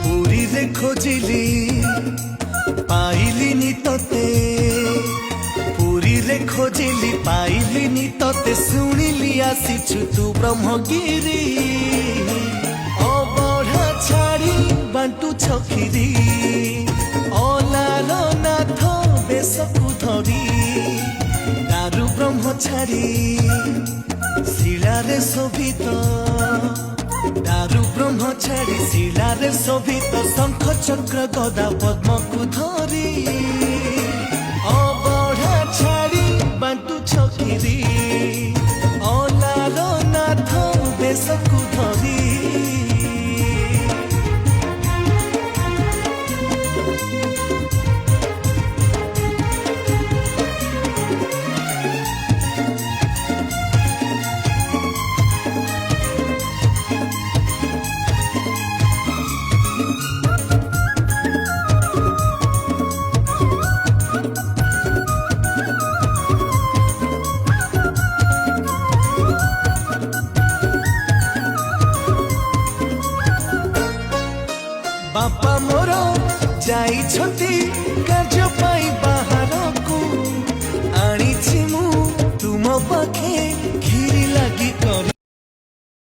পুরীরে খোঁজিলি পাইলিনি তোতে, পুরীরে খোঁজিলি পাইলিনি তোতে, শুনিলি আসিছু তু ব্রহ্মগিরি। অবঢ়া ছাড়ি বান্টু ছকিরি, অলাল নাথ বেশকু ধরি, দারু ব্রহ্ম ছাড়ি শিলারে শোভিত, দারু ব্রহ্ম ছাড়ি শিলারে শোভিত, শঙ্খ চক্র গদা পদ্মকু ধরি। অবঢ়া ছাড়ি বান্টু ছকিরি, অলাল নাথ বেশকু ধরি। ବାପା ମୋର ଯାଇଛନ୍ତି